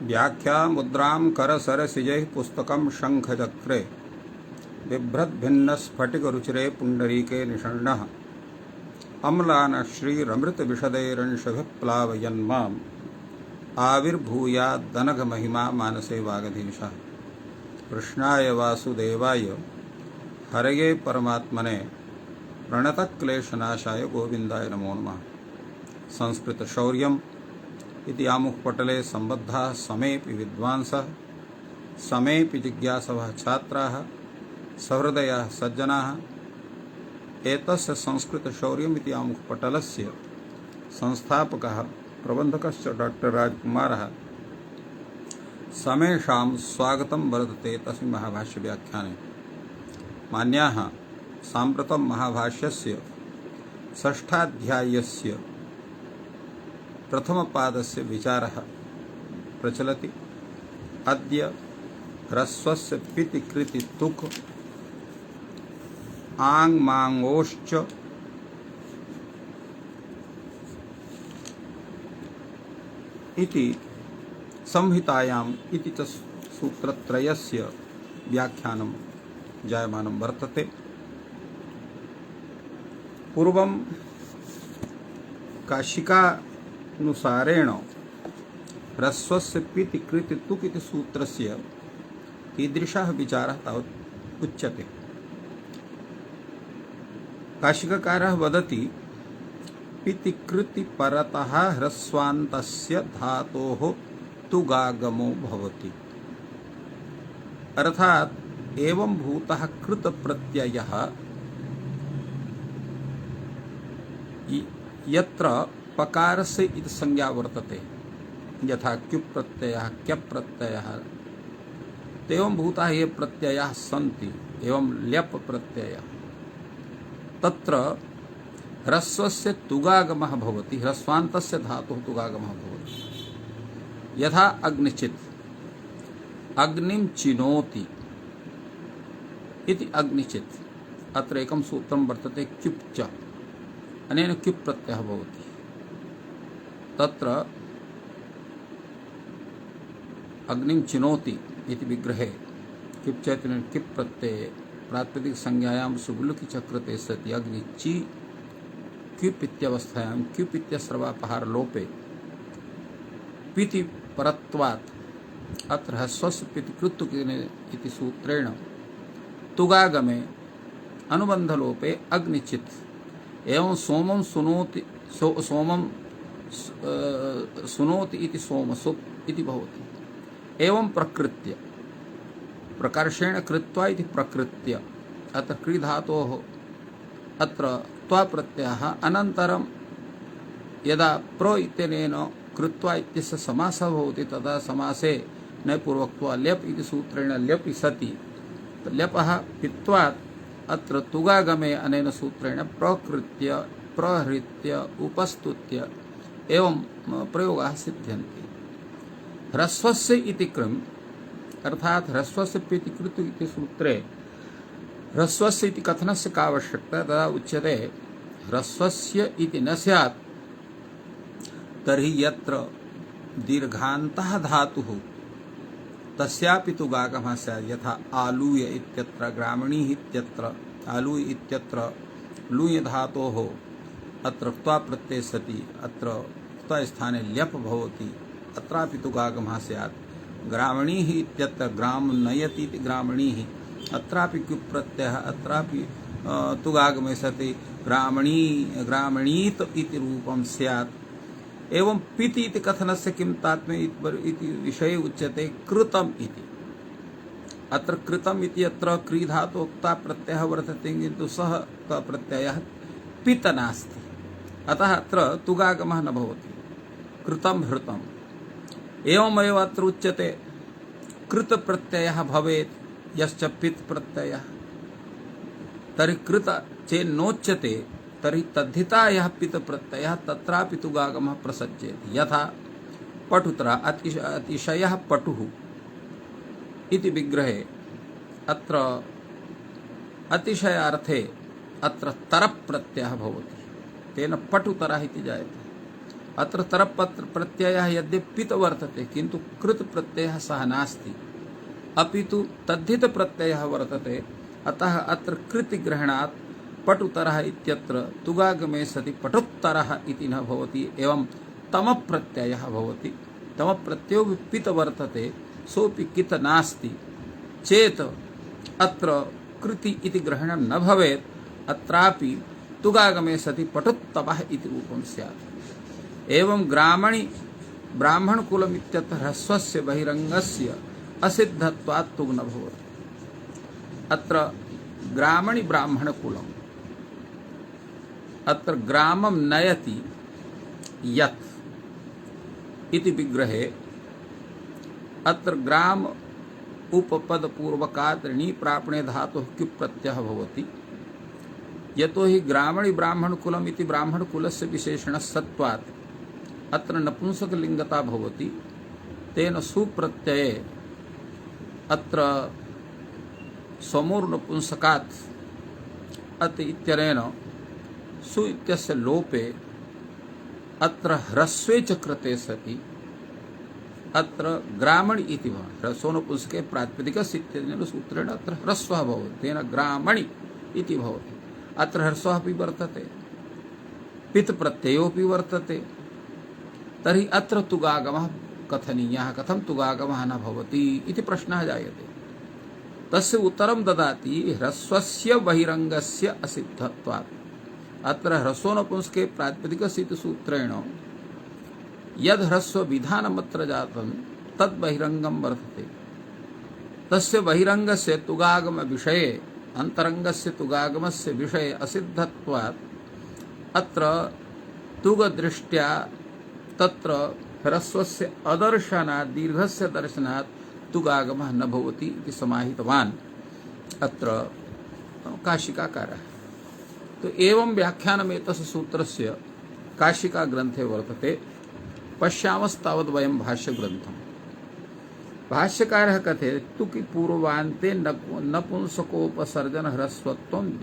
व्याख्या मुद्रां करसरसिजैः पुस्तकं शङ्खचक्रे बिभ्रद्भिन्नस्फटिकरुचिरे पुण्डरीके निषण्णः अम्लानश्रीरमृतविशदैरंशभिः प्लावयन्माम् आविर्भूयादनघमहिमा मानसे वागधीशः। कृष्णाय वासुदेवाय हरये परमात्मने प्रणतक्लेशनाशाय गोविन्दाय नमो नमः। संस्कृतशौर्यम् इति आमुखपटले सम्बद्धाः समेऽपि विद्वांसः समेऽपि जिज्ञासवः छात्राः सहृदयाः सज्जनाः एतस्य संस्कृतशौर्यम् इति आमुखपटलस्य संस्थापकः प्रबन्धकश्च डॉक्टर राजकुमारः समेषां स्वागतं वर्तते तस्मिन् महाभाष्यव्याख्याने। मान्याः साम्प्रतं महाभाष्यस्य षष्ठाध्यायस्य प्रथमपादस्य विचारः प्रचलति। अद्य ह्रस्वस्य पिति कृति तुक् आङ् माङ्गोश्च इति संहितायाम् इति च सूत्रत्रयस्य व्याख्यानं जायमानं वर्तते। पूर्वं काशिकानुसारेण ह्रस्वस्य पिति कृति तुक् इति सूत्रस्य कीदृशः विचारः तावत् उच्यते। काशिकाकारः वदति पिति कृति परतः ह्रस्वान्तस्य धातोः तुगागमो भवति। अर्थात एवं भूतः कृत प्रत्ययः यत्र पकारस्य इति संज्ञा वर्तते, यथा क्युप् प्रत्ययः क्यप् प्रत्ययः, तेवं भूताः ये प्रत्ययाः सन्ति एवं ल्यप् प्रत्ययः तत्र ह्रस्वस्य तुगागमः भवति, ह्रस्वान्तस्य धातुः तुगागमः भवति। यथा अग्निचित् अग्निं चिनोति इति अग्निचित्। अत्र एकं सूत्रं वर्तते क्युप् च, अनेन क्युप् प्रत्ययः भवति। तत्र अग्निं चिनोति इति विग्रहे क्युप् च इति क्युप् प्रत्यये प्रातिपदिक संज्ञायां सुबुलुकि चक्रते सति अग्निचि क्युप् इत्यवस्थायां क्युप् इत्यस्रवापहार लोपे पिति परत्वात् अत्र ह्रस्वस्य पिति कृत्तुक् इति सूत्रेण तुगागमे अनुबन्धलोपे अग्निचित् एवं सोमं सुनोति सुनोति इति सोमसुप् इति भवति। एवं प्रकृत्य प्रकर्षेण कृत्वा इति प्रकृत्य अत्र क्रीधातोः अत्र त्वा प्रत्ययः अनन्तरं यदा प्र इत्यनेन कृत्वा इत्यस्य समासः भवति तदा समासे न पूर्वक्त्वा ल्यप् इति सूत्रेण ल्यपि सति ल्यपः पित्वात् अत्र तुगागमे अनेन सूत्रेण प्रकृत्य प्रहृत्य उपस्तुत्य एवं प्रयोगाः सिद्ध्यन्ति। ह्रस्वस्य इति क्रम अर्थात ह्रस्वस्य पिति कृतु इति सूत्रे ह्रस्वस्य इति कथनस्य का आवश्यकता तदा उच्यते ह्रस्वस्य इति न स्यात् तर्हि यत्र दीर्घान्तः धातुः तस्यापि तुगागमः स्यात्। यथा आलूय इत्यत्र ग्रामणीः इत्यत्र आलूय इत्यत्र लूय धातोः अत्र क्त्वा प्रत्यये सति अत्र क्त्वा स्थाने ल्यप् भवति, अत्रापि तुगागमः स्यात्। ग्रामणीः इत्यत्र ग्राम नयति इति ग्रामणीः अत्रापि क्युप् प्रत्ययः अत्रापि तुगागमे सति ग्रामणीत इति रूपं स्यात्। एवं पिति इति कथनस्य किं तात्पर्यम् इति विषये उच्यते कृतम् इति। अत्र कृतम् इति अत्र क्रीधातोक्ता प्रत्ययः वर्तते किन्तु सः प्रत्ययः पित नास्ति, अतः अत्र तुगागमः न भवति। कृतं हृतम्। एवमेव अत्र उच्यते कृत प्रत्ययः भवेत् यश्च पित् प्रत्ययः। तर्हि कृत चेन्नोच्यते तर्हि तद्धिता यः पित् प्रत्ययः तत्रापि तुगागमः प्रसज्येति। यथा पटुतरा अतिशयः पटुः इति विग्रहे अत्र अतिशयार्थे अत्र तरप् प्रत्ययः भवति, तेन पटुतरः इति जायते। अत्र तरप् प्रत्ययः यद्यपि पित वर्तते किन्तु कृत प्रत्ययः सः नास्ति, अपि तु तद्धित प्रत्ययः वर्तते। अतः अत्र कृति ग्रहणात् पटुतरः इत्यत्र तुगागमे सति पटुत्तरः इति न भवति, एवं तम प्रत्ययः भवति। तम प्रत्ययो पित वर्तते, सोऽपि कित नास्ति चेत् अत्र कृति इति ग्रहणं न भवेत्। अत्रापि तुगागमे सति पटुत्तमः इति रूपं स्यात्। एवं ग्रामणि ब्राह्मणकुलम् इत्यत्र ह्रस्वस्य बहिरङ्गस्य असिद्धत्वात् तुग् न भवति। अत्र ग्रामणि ब्राह्मणकुलम्, अत्र ग्रामं नयति यत् इति विग्रहे अत्र ग्राम उपपद पूर्वकात् णी प्रापणे धातुः क्युप् प्रत्ययः भवति। यतो हि ग्रामणि ब्राह्मणकुलम् इति ब्राह्मणकुलस्य विशेषणसत्वात् अत्र नपुंसकलिङ्गता भवति। तेन सुप्रत्यये अत्र समूर्नपुंसकात् अत इत्यनेन सु इत्यस्य लोपे अत्र ह्रस्वे च कृते सति अत्र ग्रामणि इति ह्रस्वोनपुंसके प्रातिपदिकस्य इत्यनेन सूत्रेण अत्र ह्रस्वः भवति, तेन ग्रामणि इति भवति। अत्र ह्रस्वः अपि वर्तते, पित् प्रत्ययोऽपि वर्तते। तर्हि अत्र तुगागमः कथनीयः, कथं तुगागमः न भवति इति प्रश्नः जायते। तस्य उत्तरं ददाति ह्रस्वस्य बहिरङ्गस्य असिद्धत्वात्। अत्र ह्रस्वोनपुंसके प्रातिपदिकस्य इति सूत्रेण यद् ह्रस्व विधानमत्र जातं तद् बहिरङ्गं वर्तते। तस्य बहिरङ्गस्य तुगागम विषये अंतरङ्गस्य तुगागमस्य विषये असिद्धत्वात् अत्र तुगदृष्ट्या तत्र ह्रस्वस्य अदर्शनात् दीर्घस्य दर्शनात् तुगागमः न भवति इति समाहितवान् अत्र काशिकाकारः। तो एवं व्याख्यानमेतस्य सूत्रस्य काशिका ग्रन्थे वर्तते। पश्यामस्तावद् वयं भाष्यग्रन्थम्। भाष्यकारः कथयति तुकि पूर्वान्ते नपुंसकोपसर्जन ह्रस्वत्वं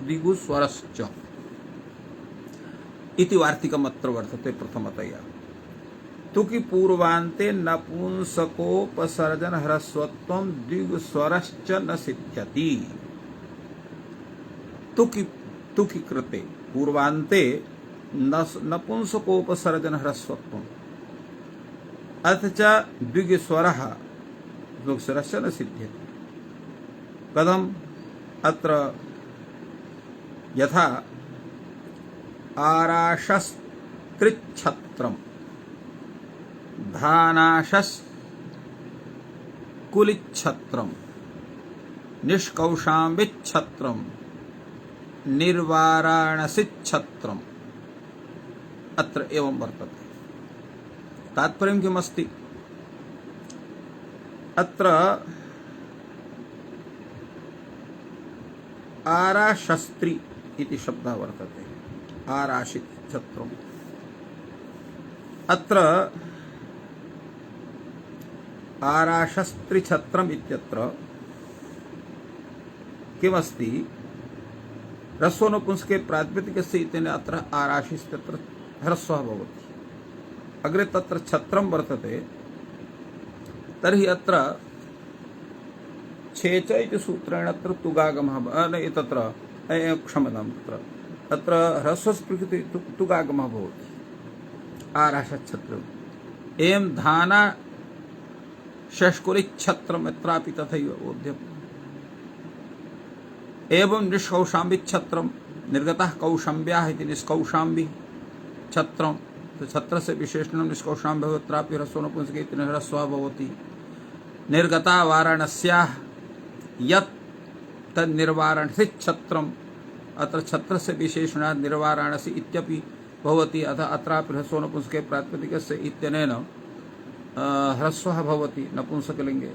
दिगुस्वरश्च इति वार्तिकमत्र वर्तते प्रथमतया। तुकि पूर्वान्ते नपुंसकोपसर्जन ह्रस्वत्वं दिगुस्वरश्च न सिद्ध्यति। तुकि कृते पूर्वान्ते नपुंसकोपसर्जन ह्रस्वत्वम् अथ च द्विगस्वरः द्विगस्वरस्य न सिद्ध्यति। कथम्? अत्र यथा आराशस्त्रिच्छत्रम् धानाशस्कुलिच्छत्रम् निष्कौशाम्बिच्छत्रम् निर्वाराणसीच्छत्रम् अत्र एवं वर्तते। तात्पर्यं किमस्ति? अत्र आराशस्त्री इति शब्दः वर्तते। आराशिच्छत्रम् अत्र आराशस्त्रिछत्रम् इत्यत्र किमस्ति? ह्रस्वोनपुंसके प्रातिपदिकस्य इत्यनेन अत्र आराशिस्तत्र ह्रस्वः भवति। अग्रे तत्र छत्रं वर्तते। तर्हि अत्र छेच इति सूत्रेण अत्र तुगागमः तत्र क्षम्यतां अत्र ह्रस्वस्पृक्ति तुगागमः भवति आराशच्छत्रम्। एवं धाना षष्कुलिच्छत्रम् अत्रापि तथैव बोध्यम्। एवं निष्कौशाम्बिच्छत्रम् निर्गतः कौशम्ब्याः इति निष्कौशाम्बी छत्रम्। तो छत्रस्य विशेषणं निष्कौशाम्बः अत्रापि ह्रस्वोनपुंसके इति ह्रस्वः भवति। निर्गता वाराणस्याः यत् तन्निर्वारणसिच्छत्रम् अत्र छत्रस्य विशेषणात् निर्वाराणसी इत्यपि भवति। अतः अत्रापि ह्रस्वोनपुंसके प्रातिपदिकस्य इत्यनेन ह्रस्वः भवति नपुंसकलिङ्गे।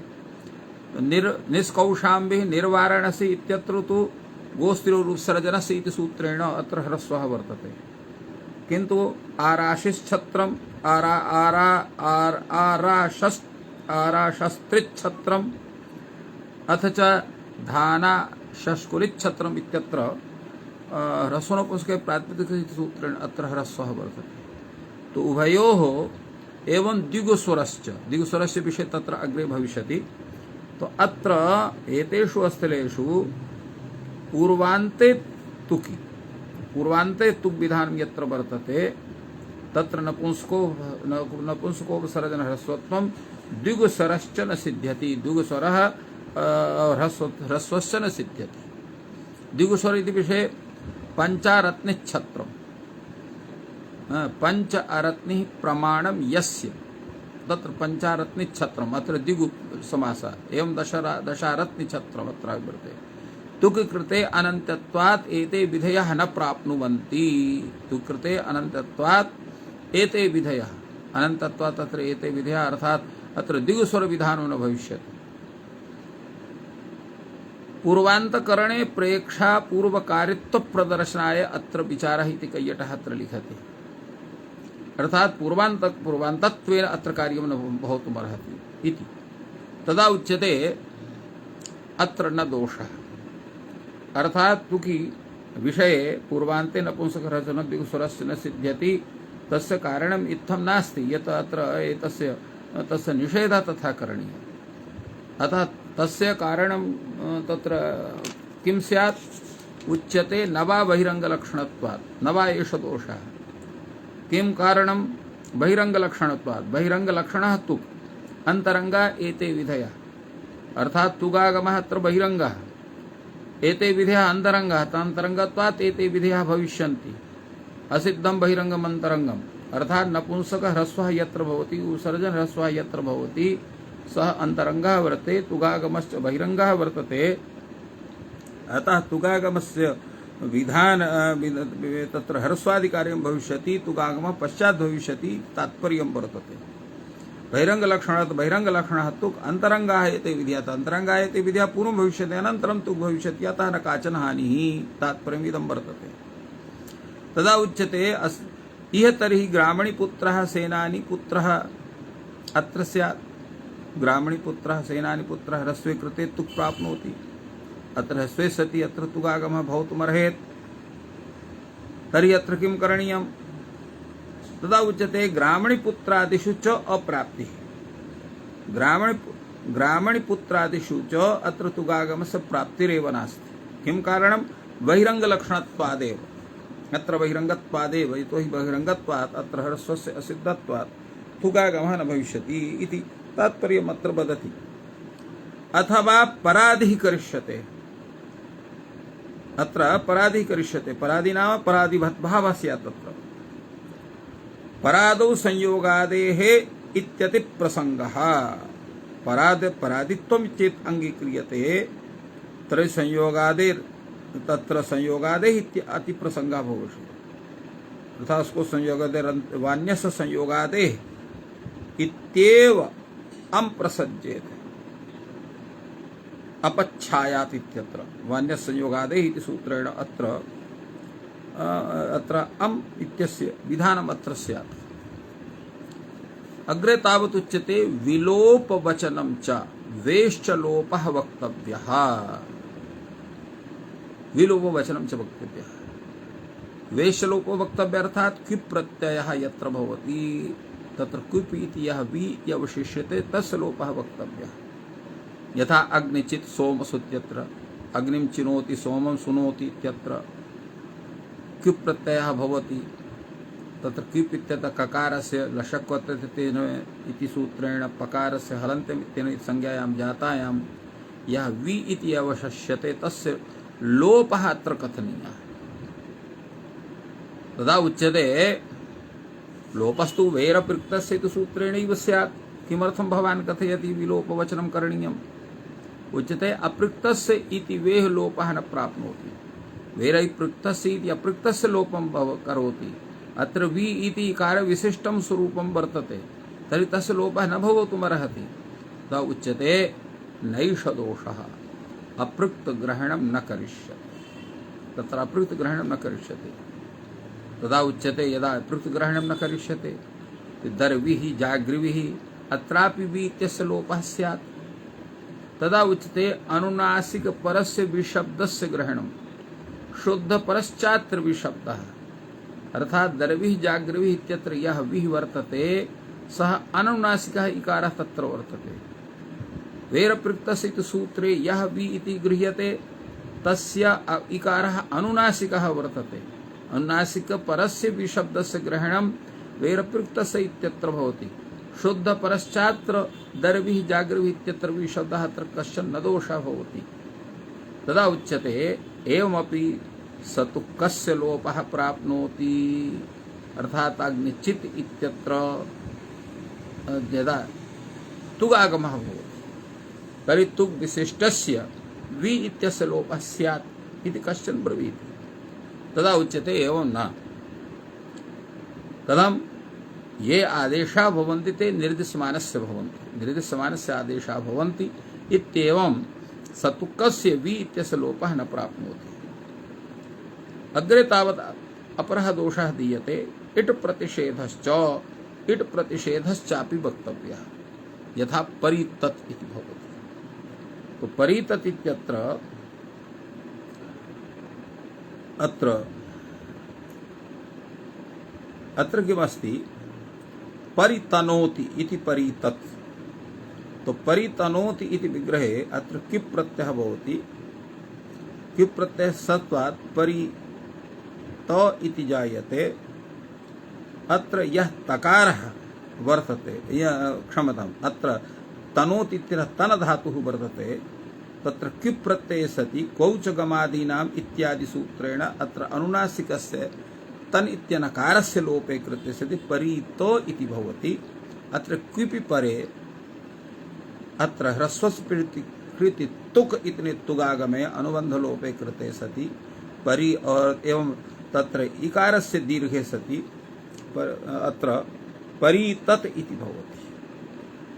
निष्कौशाम्बिः निर्वाराणसी इत्यत्र तु गोस्त्रोरुत्सर्जनस्य इति सूत्रेण अत्र ह्रस्वः वर्तते। किन्तु आराशिच्छत्रम् आराशस्त्रिच्छत्रम् अथ च धाना षष्कुलिच्छत्रम् इत्यत्र ह्रस्वोनपुंसके प्रातिपदिकस्य सूत्रेण अत्र ह्रस्वः वर्तते। तो उभयोः एवं द्विगुस्वरश्च विषय तत्र अग्रे भविष्यति। तो अत्र एतेषु स्थलेषु पूर्वान्ते तुक् विधानं यत्र वर्तते तत्र नपुंसकोपसर्जन ह्रस्वत्वं द्विगुस्वरश्च न सिद्ध्यति। द्विगुस्वरः ह्रस्वश्च न सिद्ध्यति। द्विगुस्वर इति विषये पंचारत्निच्छत्रम् पंच अरत्निः प्रमाणं यस्य तत्र पंचारत्निच्छत्रम् अत्र द्विगु समासः एवं दशारत्निच्छत्रम् अत्र वर्तते। तुक् कृते अनन्तत्वात् एते विधयः न प्राप्नुवन्ति। तुक् कृते अनन्तत्वात् एते विधयः अनन्तत्वात् अत्र एते विधयः अर्थात् अत्र द्विगुस्वर विधानो न भविष्यति। पूर्वान्तकरणे प्रेक्षा पूर्वकारित्व प्रदर्शनाय अत्र विचारः इति कैयटः अत्र लिखति। अर्थात पूर्वान्तत्वेन अत्र कार्यं न भवितुमर्हति इति। तदा उच्यते अत्र न दोषः। अर्थात तुकी विषये पूर्वान्ते नपुंसकरचनं द्विगुस्वरस्य न सिद्ध्यति तस्य कारणम् इत्थं नास्ति यत् अत्र एतस्य तस्य निषेधः तथा करणीयः। अतः तस्य कारणं तत्र किं स्यात् उच्यते न वा बहिरङ्गलक्षणत्वात् न वा एष दोषः। किं कारणं बहिरङ्गलक्षणत्वात् बहिरङ्गलक्षणः तुक् अन्तरङ्गा एते विधयः अर्थात् तुगागमः अत्र बहिरङ्गः एते विधयः अन्तरङ्गः तान्तरङ्गत्वात् एते विधयः भविष्यन्ति। असिद्धं बहिरङ्गम् अन्तरङ्गम् अर्थात् नपुंसक ह्रस्वः यत्र भवति उपसर्जन ह्रस्वः यत्र भवति सः अन्तरङ्गः वर्तते तुगागमश्च बहिरङ्गः वर्तते। अतः तुगागमस्य विधान तत्र ह्रस्वादिकार्यं भविष्यति तुगागमः पश्चात् भविष्यति तात्पर्यं वर्तते। बहिरङ्गलक्षणात् बहिरङ्गलक्षणः तुक् अन्तरङ्गाः एते विधयः अन्तरङ्गाः एते विधयः पूर्वं भविष्यति अनन्तरं तुक् भविष्यति अतः न काचन हानिः तात्पर्यमिदं वर्तते। तदा उच्यते इह तर्हि ग्रामणीपुत्रः सेनानीपुत्रः अत्र स्यात्। ग्रामणीपुत्रः सेनानीपुत्रः ह्रस्वे कृते तुक् प्राप्नोति अत्र ह्रस्वे सति अत्र तुगागमः भवितुमर्हेत्। तर्हि अत्र किं करणीयम्? तदा उच्यते ग्रामणीपुत्रादिषु च अप्राप्तिः। ग्रामणीपुत्रादिषु च अत्र तुगागमस्य प्राप्तिरेव नास्ति। किं कारणं? बहिरङ्गलक्षणत्वादेव अत्र बहिरङ्गत्वादेव यतोहि बहिरङ्गत्वात् अत्र ह्रस्वस्य असिद्धत्वात् तुगागमः न भविष्यति इति तात्पर्यम् अत्र वदति। अथवा पराधिः करिष्यते अत्र पराधिः करिष्यते परादि नाम परादिभावः स्यात्। तत्र परादौ संयोगादेः इत्यति प्रसङ्गः परादित्वं चेत् अङ्गीक्रियते तर्हि संयोगादेर् तत्र संयोगादेः इत्यति प्रसङ्गः भविष्यति। तथा उसको संयोगादेर् वान्यस्य संयोगादेः इत्येव अम्प्रसज्येत अपच्छायात् इत्यत्र वान्यस्य संयोगादेः इति सूत्रेण अत्र अम् इत्यस्य विधानम् अत्र स्यात्। अग्रे तावत् उच्यते विलोपवचनं च वेश्च लोपः वक्तव्यः। विलोपवचनं च वक्तव्यः वेश्च लोपो वक्तव्यः अर्थात् क्विप् प्रत्ययः यत्र भवति तत्र क्विप् इति यः वि इति अवशिष्यते तस्य लोपः वक्तव्यः। यथा अग्निचित् सोमसुत्यत्र अग्निं चिनोति सोमं सुनोति इत्यत्र क्विप् प्रत्ययः भवति। तत्र क्विप् इत्यत्र ककारस्य लशक्वतेन इति सूत्रेण पकारस्य हलन्त्यम् इत्यनेन संज्ञायां जातायां यः वि इति अवशिष्यते तस्य लोपः अत्र कथनीयः। तदा उच्यते लोपस्तु वेरपृक्तस्य इति सूत्रेणैव स्यात्। किमर्थं भवान् कथयति विलोपवचनं करणीयम्? उच्यते अपृक्तस्य इति वेह लोपः न प्राप्नोति वेरैपृक्तस्य इति अपृक्तस्य लोपं करोति। अत्र वि इति इकार विशिष्टं स्वरूपं वर्तते तर्हि तस्य लोपः न भवितुमर्हति। तदा उच्यते नैष दोषः अपृक्तग्रहणं न करिष्यते। तत्र अपृक्तग्रहणं न करिष्यते। तदा उच्यते यदा अपृक्तग्रहणं न करिष्यते दर्विः जाग्रिविः अत्रापि वि इत्यस्य लोपः स्यात्। तदा उच्यते अनुनासिक परस्य विशब्दस्य ग्रहणं शुद्ध परश्चात्र विशब्दः अर्थात दर्भिः जाग्रविः इत्यत्र यः विः वर्तते सः अनुनासिकः इकारः तत्र वर्तते। वेरप्रयुक्तस्य इति सूत्रे यः वि इति गृह्यते तस्य इकारः अनुनासिकः वर्तते। अनुनासिक परस्य विशब्दस्य ग्रहणं वेरप्रयुक्तस्य इत्यत्र भवति। शुद्ध परश्चात्र दर्भिः जाग्रविः इत्यत्र विशब्दः अत्र कश्चन न दोषः भवति। तदा उच्यते एवमपि स तु कस्य लोपः प्राप्नोति, अर्थात अग्निचित् इत्यत्र यदा तुगागमः भवति तर्हि तुग् विशिष्टस्य वि इत्यस्य लोपः स्यात् इति कश्चन ब्रवीति। तदा उच्यते एवं न, कथं ये आदेशाः भवन्ति ते निर्दिश्यमानस्य भवन्ति, निर्दिश्यमानस्य आदेशाः भवन्ति इत्येवं सतुकस्य वि इत्यस्य लोपः न प्राप्नोति। अग्रे तावत् अपरः दोषः दीयते इट् प्रतिषेधश्च, इट् प्रतिषेधश्चापि वक्तव्यः, यथा परितत् इति भवति। तो परितत् इत्यत्र अत्र किमस्ति, परितनोति इति परितत्। तो परितनोति इति विग्रहे अत्र किप् प्रत्ययः भवति। किप् प्रत्ययः सत्वात् परित इति जायते। अत्र यः तकारः वर्तते, क्षम्यताम्, अत्र तनोति इत्यत्र तन धातुः वर्तते, तत्र किप् प्रत्यये सति कौचगमादीनाम् इत्यादि सूत्रेण अत्र अनुनासिकस्य तन इत्यनकारस्य लोपे कृते सति परितो इति भवति। अत्र क्विपि परे अत्र ह्रस्वस्य कृति तुक इतने तुगागमे अनुबंध लोपे कृते सति परि और एवं तत्र इकारस्य दीर्घे सति अत्र परितत् इति भवति।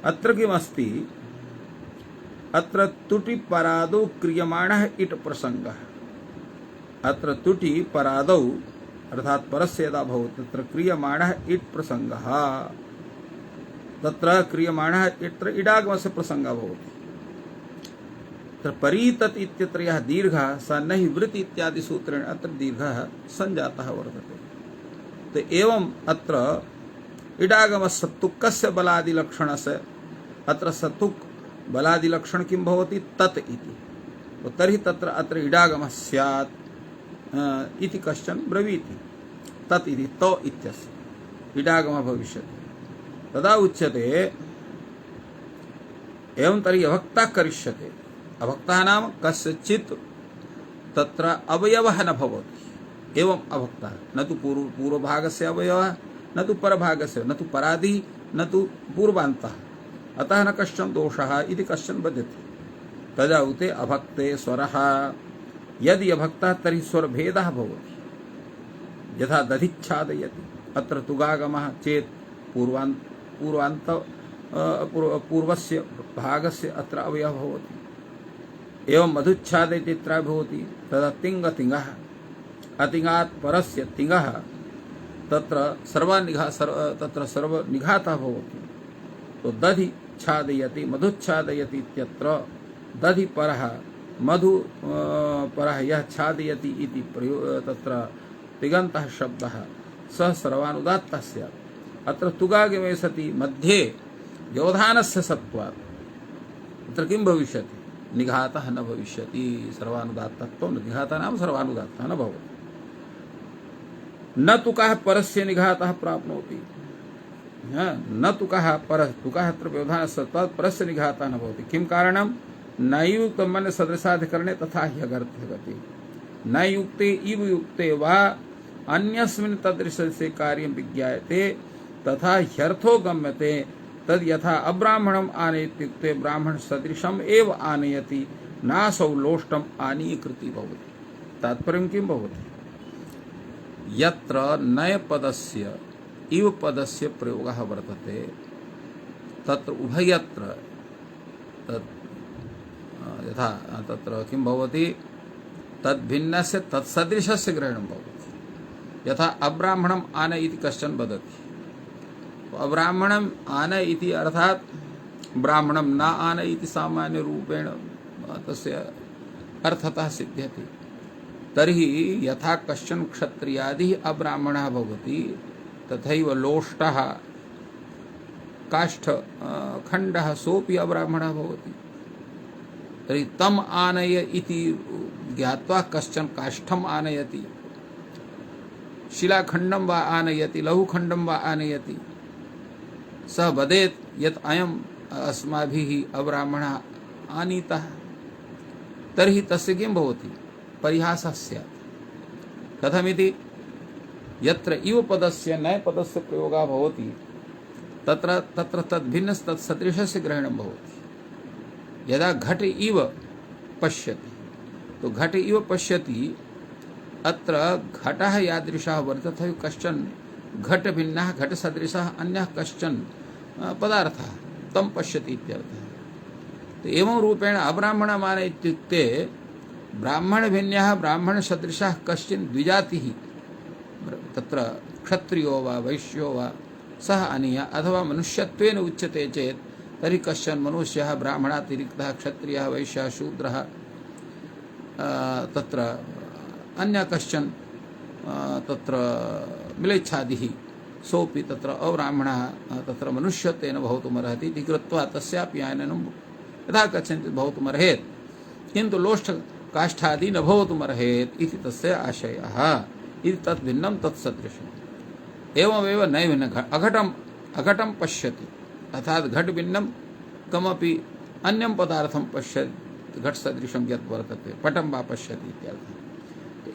अत्र किमस्ति, अत्र तुटि परादौ क्रियमाणः इट् प्रसंगः। अत्र तुटि परादौ अर्थात परस्य यदा भवति तत्र क्रियमाणः इट् प्रसंगः, तत्र क्रियमाणः इत्र इडागमस्य प्रसंगः भवति। तत्र परितत् इत्यत्र यः दीर्घः स न हि वृत्ति इत्यादि सूत्रेण अत्र दीर्घः संजातः वर्तते। तो एवं अत्र इडागमस्य तुक्कस्य बलादिलक्षणस्य अत्र सतुक् बलादिलक्षण किं भवति, तत् इति। तो तर्हि तत्र अत्र इडागमः स्यात् इति कश्चन ब्रवीति। तत् इति तो इत्यस्य इडागमः भविष्यति। तदा उच्यते एवं तर्हि अभक्ता करिष्यते। अभक्तः नाम कस्यचित् तत्र अवयवः न भवति। एवं अभक्तः न तु पूर्वभागस्य अवयवः न तु परभागस्य, न तु परादिः न तु पूर्वान्तः, अतः न कश्चन दोषः इति कश्चन वदति। तदा उते अभक्ते स्वरः, यदि अभक्तः तर्हि स्वरभेदः भवति। यथा दधिच्छादयति, अत्र तुगागमः चेत् पूर्वस्य भागस्य अत्र अवयवः भवति। एवं मधुच्छादयति इत्यत्र भवति। तदा तिङ् तिङ्गः, अतिङ्गात् परस्य तिङ्गः तत्र सर्वनिघातः भवति। तो दधि छादयति मधुच्छादयति इत्यत्र दधि परः मधु परः यः छादयति इति तत्र तिङन्तः शब्दः सः सर्वानुदात्तः स्यात्। अत्र तुगागमे सति मध्ये व्यवधानस्य सत्वात् अत्र किं भविष्यति, निघातः न भविष्यति। सर्वानुदात्तत्वं निघातः नाम सर्वानुदात्तः न भवति। न तुकः परस्य निघातः प्राप्नोति, न तुकः पर, तुकः अत्र व्यवधानस्य सत्वात् परस्य निघातः न भवति। किं कारणं, न युक्तं मन सदृशाधिकरणे तथा ह्यगर्थ्यगति, न युक्ते इव युक्ते वा अन्यस्मिन् तदृशस्य कार्यं विज्ञायते तथा ह्यर्थो गम्यते। तद् यथा अब्राह्मणम् आनयति इत्युक्ते ब्राह्मण सदृशम् एव आनयति, नासौ लोष्टम् आनीकृति भवति। तात्पर्यं किं भवति, यत्र नय पदस्य इव पदस्य प्रयोगः वर्तते तत्र उभयत्र यथा तत्र किं भवति, तद्भिन्नस्य तत्सदृशस्य ग्रहणं भवति। यथा अब्राह्मणम् आन इति कश्चन वदति, अब्राह्मणम् आन इति अर्थात ब्राह्मणं न आन इति सामान्य रूपेण तस्य अर्थतः सिद्ध्यति। तर्हि यथा कश्चन क्षत्रियादि अब्राह्मणः भवति तथैव लोष्टः काष्ठ खण्डः सोऽपि अब्राह्मणः भवति। तर्हि तम आनय इति ज्ञात्वा कश्चन काष्ठम आनयति, शिलाखण्डं वा आनयति, लघुखण्डं वा आनयति, सः वदेत् यत् अयम् अस्माभिः अब्राह्मणः आनीतः। तर्हि तस्य किं भवति? परिहासः स्यात्। कथमिति? यत्र इव पदस्य नय पदस्य प्रयोगः भवति तत्र तत्र तद्भिन्नस्तत्सदृशस्य ग्रहणं भवति। यदा घट इव पश्यति, तो घट इव पश्यति, अत्र घटः यादृशः वर्तते, कश्चन घट भिन्नः घट सदृशः अन्यः कश्चन पदार्थः तं पश्यति इत्यर्थः। तो एवं रूपेण अब्राह्मणमान इत्युक्ते ब्राह्मण भिन्नः ब्राह्मण सदृशः कश्चिन् द्विजातिः, तत्र क्षत्रियो वा वैश्यो वा सः आनीय, अथवा मनुष्यत्वेन उच्यते चेत् तर्हि कश्चन मनुष्यः ब्राह्मणातिरिक्तः क्षत्रियः वैश्यः शूद्रः तत्र अन्य कश्चन तत्र मिलेच्छादिः सोऽपि तत्र अब्राह्मणः तत्र मनुष्यत्वेन भवितुमर्हति इति कृत्वा तस्यापि आननं यथा कथञ्चित् भवितुमर्हेत्, किन्तु लोष्ठ काष्ठादि न भवितुमर्हेत् इति तस्य आशयः। इति तद्भिन्नं तत्सदृशम्। एवमेव नैव अघटं पश्यति, अर्थात् घट भिन्नं कमपि अन्यं पदार्थं पश्यति, घट सदृशं यत् वर्तते पटं वा पश्यति इत्यर्थः।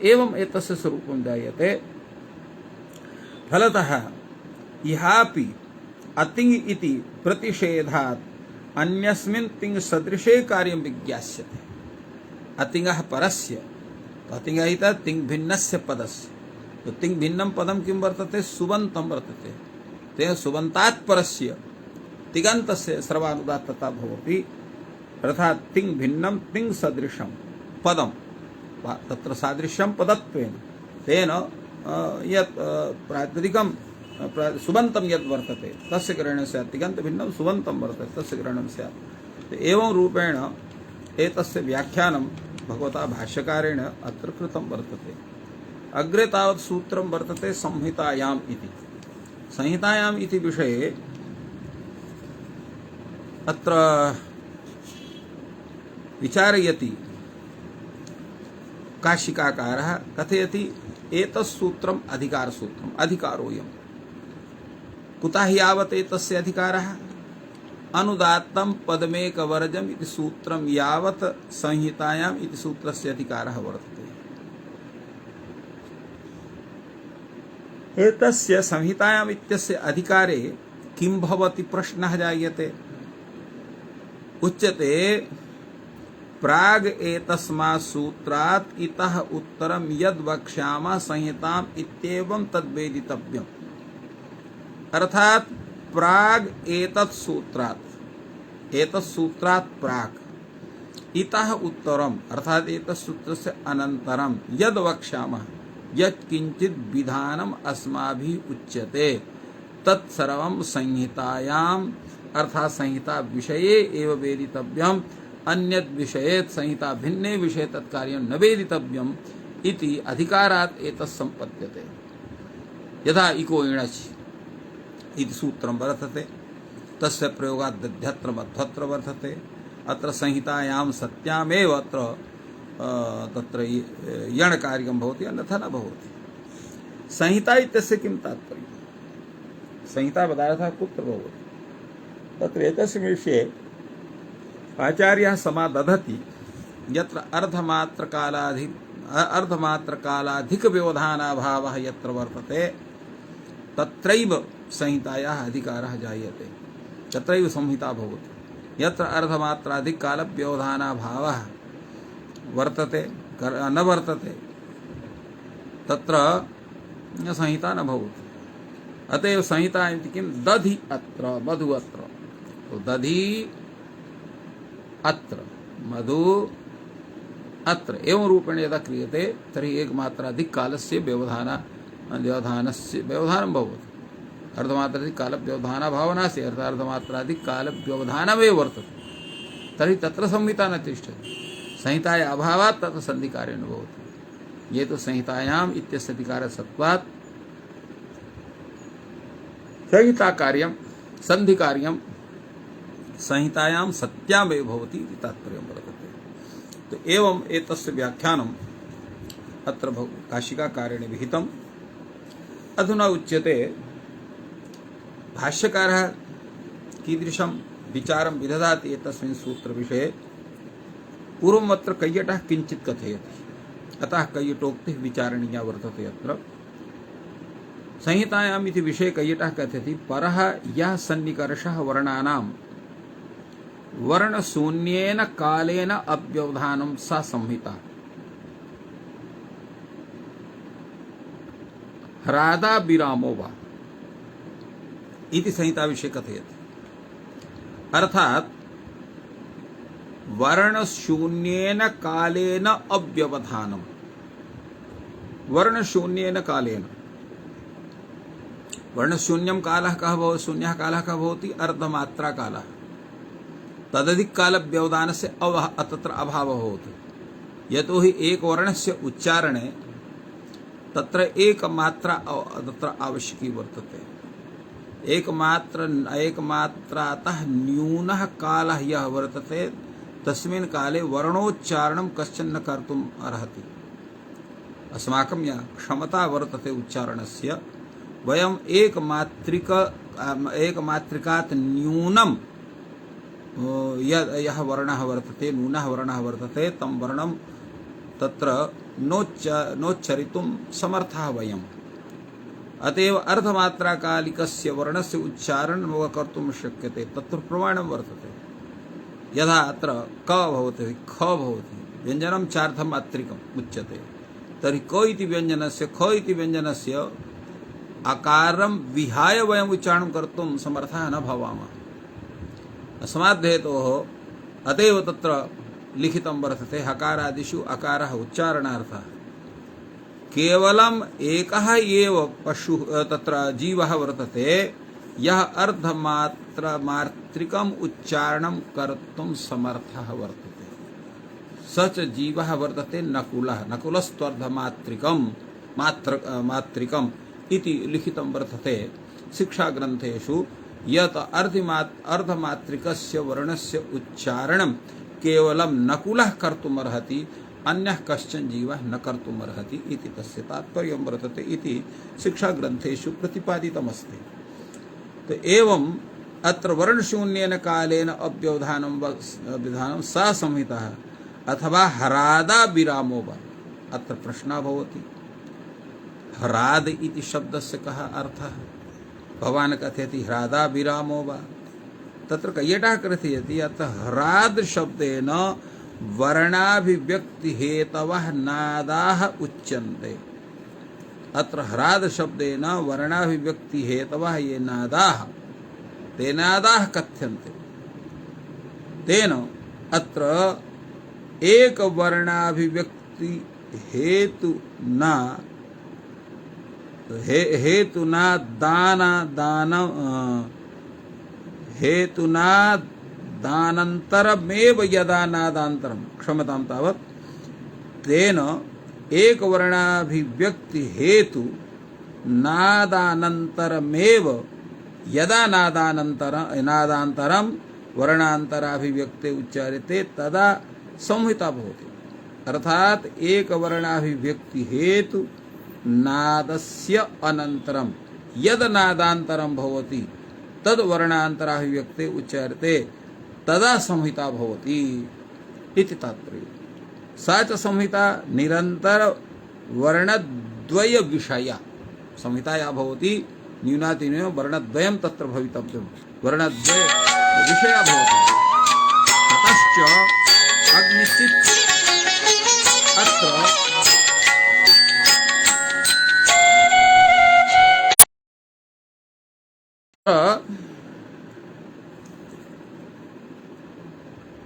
एवम् एतस्य स्वरूपं जायते। फलतः इहापि अतिङ् इति प्रतिषेधात् अन्यस्मिन् तिङ् सदृशे कार्यं विज्ञास्यते। अतिङ्गः परस्य, अतिङ्गः इति तिङ् भिन्नस्य पदस्य, तो तिङ् भिन्नं पदं किं वर्तते? सुबन्तं वर्तते। तेन सुबन्तात् परस्य तिङन्तस्य सर्वानुदात्तता भवति, अर्थात् तिङ् भिन्नं तिङ् सदृशं पदं, तत्र सादृश्यं पदत्वेन तेन यत् प्रातिपदिकं सुबन्तं यद् वर्तते तस्य ग्रहणं स्यात्, तिङन्त भिन्नं सुबन्तं वर्तते तस्य ग्रहणं स्यात्। एवं रूपेण एतस्य व्याख्यानं भगवता भाष्यकारेण अत्र कृतं वर्तते। अग्रे तावत् सूत्रं वर्तते संहितायाम् इति। संहितायाम् इति विषये अत्र विचारयति काशिकाकारः, कथयति एतत्सूत्रम् अधिकारसूत्रम्, अधिकारोऽयम्। कुतः यावत् एतस्य अधिकारः? अनुदात्तं पदमेकवर्जम् इति सूत्रं यावत् संहितायाम् इति सूत्रस्य अधिकारः वर्तते। एतस्य संहितायाम् इत्यस्य अधिकारे किं भवति प्रश्नः जायते। उच्यते प्राग एतस्मात् सूत्रात् इतः उत्तरं यद् वक्ष्यामः संहिताम् इत्येवं तद्वेदितव्यम्। अर्थात प्राग एतत् सूत्रात् प्राक् इतः उत्तरम, अर्थात एतत् सूत्रस्य अनन्तरं यद् वक्ष्यामः, यत् किञ्चित् विधानम् अस्माभिः उच्यते तत्सर्वं संहितायाम्, अर्थात संहिता विषये एव वेदितव्यम्। अन्यद् विषयेत् संहिता भिन्ने विषये तत्कार्यं न वेदितव्यम् इति अधिकारात् एतत् सम्पद्यते। यथा इको इणच् इति सूत्रं वर्तते, तस्य प्रयोगात् दध्यत्र मध्वत्र वर्तते। अत्र संहितायां सत्यामेव अत्र तत्र यण कार्यं भवति, अन्यथा न भवति। संहिता इत्यस्य किं तात्पर्यं? संहिता पदार्थः कुत्र भवति? तत्र एतस्य विषये आचार्यः समादधति यत्र अर्धमात्रकालाधिकव्यवधानाभावः यत्र वर्तते तत्रैव संहितायाः अधिकारः जायते, तत्रैव संहिता भवति। यत्र अर्धमात्राधिककालव्यवधानाभावः वर्तते न वर्तते तत्र संहिता न भवति। अतएव संहिता इति किं? दधि अत्र मधु अत्र, तो दधि अत्र मधु अत्र एवं रूपेण यदा क्रियते तर्हि एकमात्राधिक कालस्य व्यवधानस्य व्यवधानं भवति। अर्धमात्राधिक कालव्यवधानाभावः नास्ति, अर्थात् अर्धमात्राधिक कालव्यवधानमेव वर्तते, तर्हि तत्र संहिता न तिष्ठति। संहितायाः अभावात् तत्र सन्धिकार्यं न भवति। ये तो संहितायाम इत्यस्य अधिकारसत्वात् संहिता कार्यम संधि कार्यम संहितायाम सत्यामेव भवति इति तात्पर्यं वर्तते। तो एवं एतस्य व्याख्यानम् अत्र काशिकाकारेण विहितम्। अधुना उच्यते भाष्यकारः कीदृशं विचारं विदधाति एतस्मिन् सूत्रविषये। पूर्वमत्र कैयटः किञ्चित् कथयति, अतः कैयटोक्तिः विचारणीया वर्तते। अत्र संहितायाम् इति विषये कैयटः कथयति, परः यः सन्निकर्षः वर्णानां वर्णशून्येन कालेन अव्यवधानं सा संहिता। ह्रादा विरामो वा इति संहिता विषये कथयति। अर्थात वर्णशून्येन कालेन अव्यवधानम्। वर्णशून्येन कालेन, वर्णशून्यं कालः कः भवति, शून्यः कालः कः भवति, अर्धमात्रा कालः। तदधिक काल व्यवधानस्य तत्र अभावः भवति। यतोहि एक वर्णस्य उच्चारणे तत्र एक मात्रा तत्र आवश्यकी वर्तते। एकमात्रातः न्यूनः कालः यः वर्तते तस्मिन् काले वर्णोच्चारणं कश्चन न कर्तुम् अर्हति। अस्माकं या क्षमता वर्तते उच्चारणस्य, वयम् एकमात्रिकात् न्यूनं यः वर्णः वर्तते, न्यूनः वर्णः वर्तते, तं वर्णं तत्र नोच्चरितुं समर्थः वयम्। अतएव अर्धमात्राकालिकस्य वर्णस्य उच्चारणं कर्तुं शक्यते। तत्र प्रमाणं वर्तते। यथा अत्र क भवति, ख भवति, व्यञ्जनं चार्धमात्रिकम् उच्यते। तर्हि क इति व्यञ्जनस्य, ख इति व्यञ्जनस्य आकारं विहाय वयम् उच्चारणं कर्तुं समर्थः न भवामः। अस्माद्धेतोः अतएव तत्र लिखितं वर्तते, हकारादिषु अकारः उच्चारणार्थः। केवलम् एकः एव पशुः तत्र जीवः वर्तते यः अर्धमात्रिकम् उच्चारणं कर्तुं समर्थः वर्तते। स च जीवः वर्तते नकुलः। नकुलस्त्वर्धमात्रिकम् इति लिखितं वर्तते शिक्षाग्रन्थेषु। यत् अर्धमात्रिकस्य वर्णस्य उच्चारणं केवलं नकुलः कर्तुमर्हति, अन्यः कश्चन जीवः न कर्तुमर्हति इति तस्य तात्पर्यं वर्तते इति शिक्षाग्रन्थेषु प्रतिपादितमस्ति। तो एवं अत्र वर्णशून्येन कालेन अव्यवधानं विधानं सा संहिता अथवा ह्रादा विरामो वा। अत्र प्रश्नः भवति, ह्राद इति शब्दस्य कः अर्थः? भवान् कथयति ह्रादा विरामो वा। तत्र कैयटः कथयति, अत्र ह्राद शब्देन वर्णाभिव्यक्ति हेतवः नादाः उच्यन्ते। अत्र ह्राद शब्देन वर्णाभिव्यक्ति हेतवः ये नादाः, ते नादाः कथ्यन्ते। तेन अत्र एक वर्णाभिव्यक्ति हेतुना दानन्तरमेव यदा नादान्तरं, क्षमतां तावत्, तेन एक वर्णाभिव्यक्ति हेतु नादानन्तरमेव यदा नादान्तरं वर्णान्तराभिव्यक्ते उच्चार्यते तदा संहिता भवति। अर्थात एक वर्णाभिव्यक्ति हेतु नादस्य अनन्तरं यद नादान्तरं भवति तद वर्णान्तराभिव्यक्ते उच्चार्यते तदा संहिता भवति इति तात्पर्यम्। सा च संहिता निरन्तर वर्णद्वय विषया संहिताया भवति। न्यूनातिन्यूनं वर्णद्वयं तत्र भवितव्यं, वर्णद्वय विषया भवति। ततश्च अग्निचित् अत्र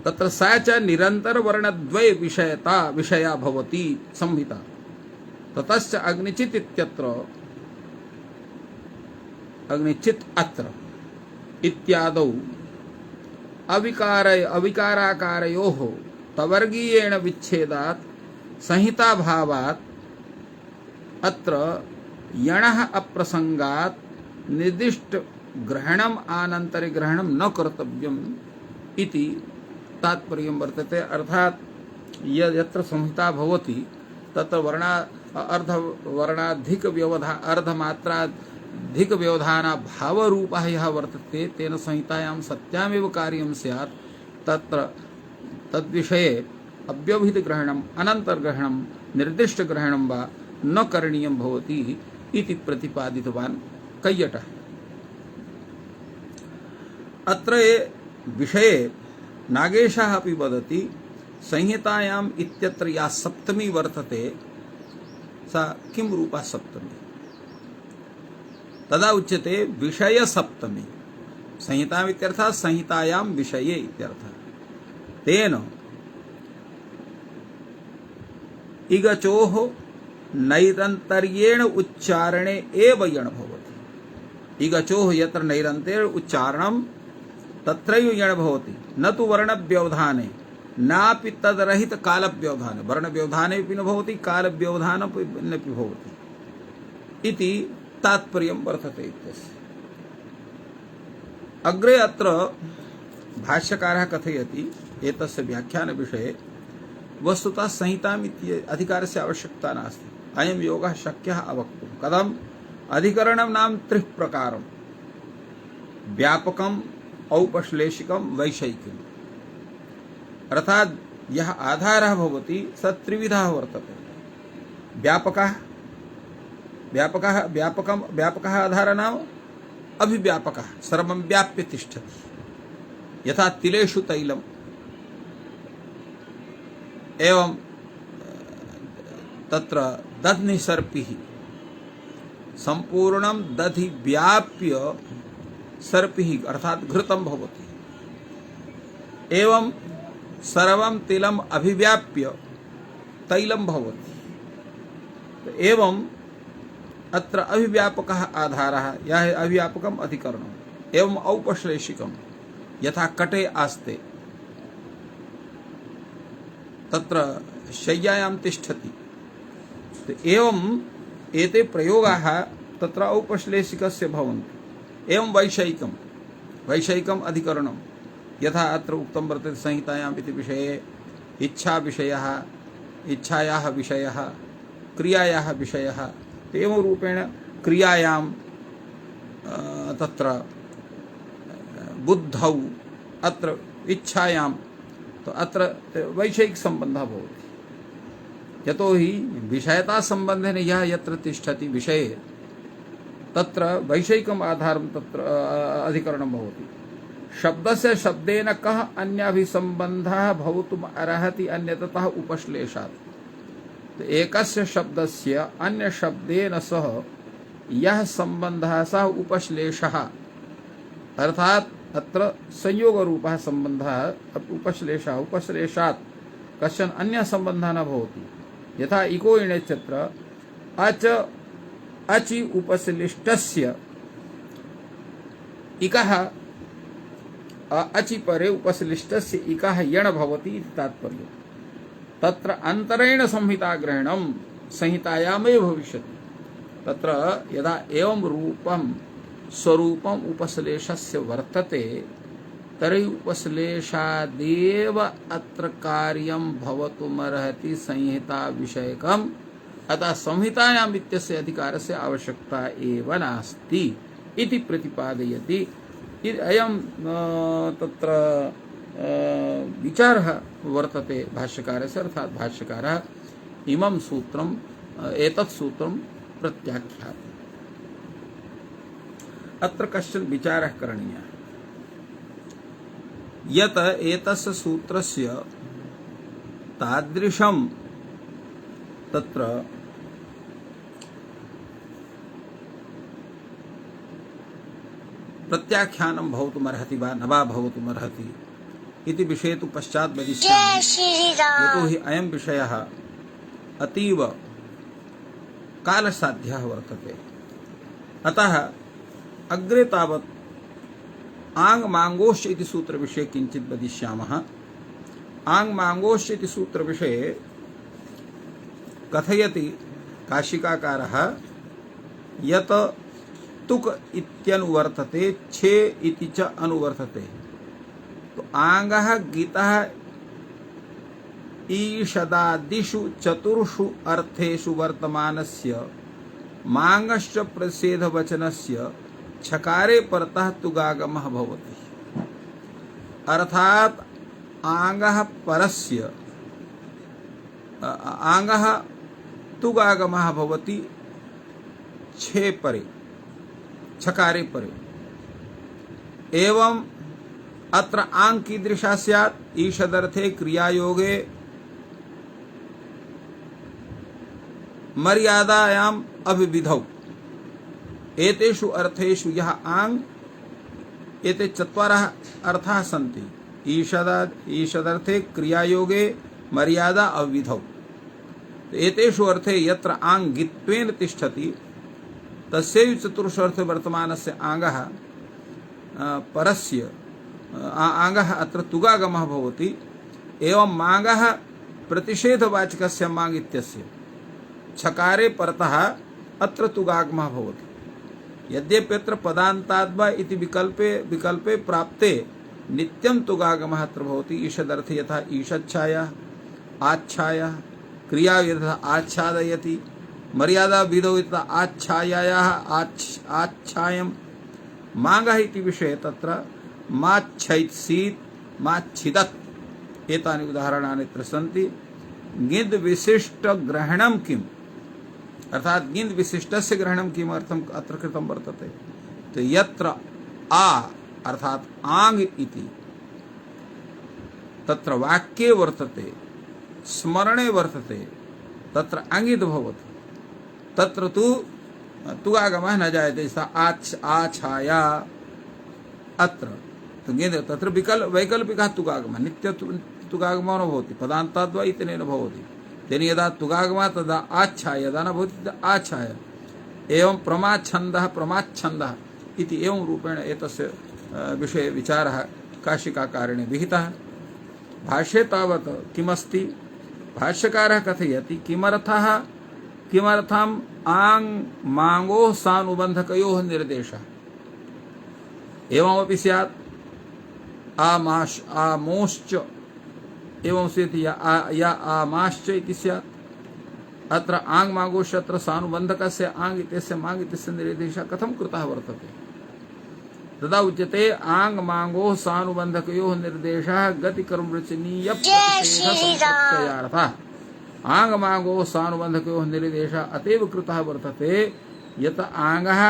तत्र सा च निरन्तर वर्णद्वय विषया भवति संहिता। ततश्च अग्निचित् इत्यत्र अग्निचित् अत्र इत्यादौ अविकाराकारयोः तवर्गीयेण विच्छेदात् संहिता भावात् अत्र यणः अप्रसंगात् निर्दिष्ट ग्रहणम आनंतरे ग्रहणम न कर्तव्यम इति तात्पर्यं वर्तते। अर्थात यत्र संहिता भवति तत्र अर्धवर्णाधिक व्यवधान अर्धमात्राधिक व्यवधान भाव रूपः यः वर्तते तेन संहितायां सत्यामेव कार्यं स्यात्। तत्र तद्विषये अव्यवहित ग्रहणम अनंतर्ग्रहणम निर्दिष्ट ग्रहणम वा न करणीयं भवति इति प्रतिपादितवान् कैयटः। अत्र विषये नागेशः अपि वदति संहितायाम् इत्यत्र या सप्तमी वर्तते सा किं रूपा सप्तमी तदा उच्यते विषय सप्तमी। संहिताम् इत्यर्थः संहितायां विषये इत्यर्थः। तेन इगचोः नैरन्तर्येण उच्चारणे एव यण भवति। इगचोः यत्र नैरन्तर्येण उच्चारणं तत्रैव यण भवति, न तु वर्णव्यवधाने नापि तदरहित कालव्यवधाने। वर्णव्यवधानेपि न भवति कालव्यवधानपि नपि भवति इति तात्पर्यं वर्तते इत्यस्य। अग्रे अत्र भाष्यकारः कथयति एतस्य व्याख्यानविषये वस्तुतः संहिताम् इति अधिकारस्य आवश्यकता नास्ति। अयं योगः शक्यः अवक्तुं। कथम्? अधिकरणं नाम त्रिः प्रकारं व्यापकम् औपश्लेषिकं वैषयिकम्। अर्थात यह आधारः भवति स त्रिविधः वर्तते। व्यापकः आधारः नाम अभिव्यापकः सर्वं व्याप्य तिष्ठति यथा तिलेषु तैलम्। एवं तत्र दध्निसर्पिः संपूर्णं दधि व्याप्य सर्पिः अर्थात घृतं भवति। एवं सर्वं तिलम् अभिव्याप्य तैलं भवति। एवं अत्र अभिव्यापकः आधारः यः अभिव्यापकम् अधिकरणम्। एवं औपश्लेषिकं यथा कटे आस्ते तत्र शय्यायां तिष्ठति। एवं एते प्रयोगाः तत्र औपश्लेषिकस्य भवन्ति। एवं वैषयिकम् अधिकरणं यथा अत्र उक्तं वर्तते संहितायाम् इति विषये इच्छा विषयः, इच्छायाः विषयः, क्रियायाः विषयः। एवं रूपेण क्रियायां तत्र बुद्धौ अत्र इच्छायां तो अत्र वैषयिक संबंधः भवति। यतोहि विषयता संबंधेन यः यत्र तिष्ठति विषये तत्र वैषयिकम् आधारं तत्र अधिकरणं भवति। शब्दस्य शब्देन कः अन्याभिसंबन्धः भवितुम् अर्हति अन्यतः उपश्लेषात्। एकस्य शब्दस्य अन्य शब्देन सह यः संबन्धः सः उपश्लेषः अर्थात अत्र संयोगरूपः संबन्धः उपश्लेषः। उपश्लेषात् कश्चन अन्यः संबन्धः न भवति। यथा इको इणेत्यत्र अच अचि उपश्लिष्टस्य इकः अचि परे उपश्लिष्टस्य इकः यण भवति इति तात्पर्यम्। तत्र अंतरेण संहिताग्रहणं संहितायामेव भविष्यति। तत्र यदा एवं रूपं स्वरूपम् उपश्लेषस्य वर्तते तर्हि उपश्लेषादेव अत्र कार्यं भवितुमर्हति संहिता विषयकम्। अतः संहितायाम् इत्यस्य अधिकारस्य आवश्यकता एव नास्ति इति प्रतिपादयति। अयं तत्र विचारः वर्तते भाष्यकारस्य। अर्थात् भाष्यकारः इमं सूत्रम् एतत् सूत्रं प्रत्याख्याति। अत्र कश्चन विचारः करणीयः यत् एतस्य सूत्रस्य तादृशं तत्र प्रत्याख्यानं भवितुमर्हति वा न वा भवितुमर्हति इति विषये तु पश्चात् वदिष्यामि। यतोहि अयं विषयः अतीव कालसाध्यः वर्तते। अतः अग्रे तावत् आङ्माङ्गोश्च इति सूत्रविषये किञ्चित् वदिष्यामः। आङ्माङ्गोश्च इति सूत्रविषये कथयति काशिकाकारः यत तुक इत्यनुवर्तते छे इति च अनुवर्तते। तो आंगः गीतः ईषदादिषु चतुर्षु अर्थेषु वर्तमानस्य मांगश्च प्रतिषेधवचनस्य छकारे परतः तुगागमः भवति। अर्थात आंगः परस्य आंगः तुगागमः भवति छे परे छकारे परे। एवं अत्र आंग कीदृशा स्यात् ईषदर्थे क्रियायोगे मर्यादायाम् अभिविधौ। एतेषु अर्थेषु यः आंग एते चत्वारः अर्थाः सन्ति। ईषदर्थे क्रियायोगे मर्यादा अविधौ। एतेषु अर्थे यत्र आंग गित्वेन तिष्ठति तस्यैव चतुर्षु अर्थे वर्तमानस्य आंगः परस्य आंगः अत्र तुगागमः भवति। एवं मांगः प्रतिषेधवाचकस्य मांग इत्यस्य छकारे परतः अत्र तुगागमः भवति। यद्यप्यत्र पदान्ताद्वा इति विकल्पे प्राप्ते नित्यं तुगागमः अत्र भवति। ईषदर्थे यथा ईषच्छाया आच्छाया क्रिया यथा आच्छादयति मर्यादा विधौ यथा आच्छायायाः आच्छायं मांगः इति विषये तत्र माच्छैत्सीत् माच्छिदत् एतानि उदाहरणानि अत्र सन्ति। ङिद् विशिष्ट ग्रहणं किम् अर्थात ङिद् विशिष्टस्य ग्रहणं किमर्थम् अत्र कृतं वर्तते। तो यत्र आ अर्थात आंग इति तत्र वाक्ये वर्तते स्मरणे वर्तते तत्र अङिद् भवति। तत्र तु तुगागमः न जायते। आछाया अत्र तो ङिद् तत्र वैकल्पिकः तुगागमः नित्य तुगागमो न भवति। पदान्ताद्वा इत्यनेन भवति। तेन यदा तुगागमः तदा आच्छाय यदा न भवति तदा आच्छाय। एवं प्रमाच्छन्दः इति एवं रूपेण एतस्य विषये विचारः काशिकाकारेण विहितः। भाष्ये तावत् किमस्ति भाष्यकारः कथयति किमर्थम् आंग मांगोः सानुबन्धकयोः निर्देशः। एवमपि स्यात् आमोश्च एवं स्थिति या आमाश्च इति स्यात्। अत्र आंग मांगोश्च अत्र सानुबन्धकस्य आंग इत्यस्य मांग इत्यस्य निर्देशः कथं कृतः वर्तते। तदा उच्यते आंग मांगोः सानुबन्धकयोः निर्देशः गतिकर्मवचनीय प्रतिषेधसम्प्रत्ययार्थः। आंग मांगोः सानुबन्धकयोः निर्देशः अतएव कृतः वर्तते यत आंगः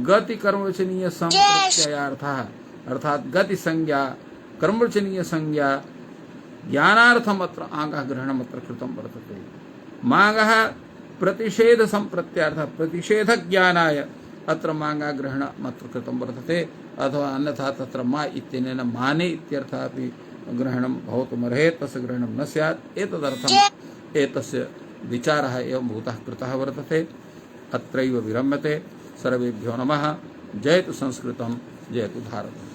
गतिकर्मवचनीय सम्प्रत्ययार्थः अर्थात गति संज्ञा कर्मवचनीय संज्ञा ज्ञानार्थम अत्र आंगः ग्रहणम् अत्र कृतं वर्तते। मांगः प्रतिषेध सम्प्रत्यार्थ प्रतिषेध ज्ञानाय अत्र मांगः ग्रहणम् अत्र कृतं वर्तते। अथवा अन्यथा तत्र मा इत्यनेन माने इत्यर्थः अपि ग्रहणं भवितुमर्हति तस्य ग्रहणं न स्यात्। एतदर्थम् एतस्य विचारः एवं भूतः कृतः वर्तते। अत्रैव विरम्यते। सर्वेभ्यो नमः। जयतु संस्कृतं जयतु भारतम्।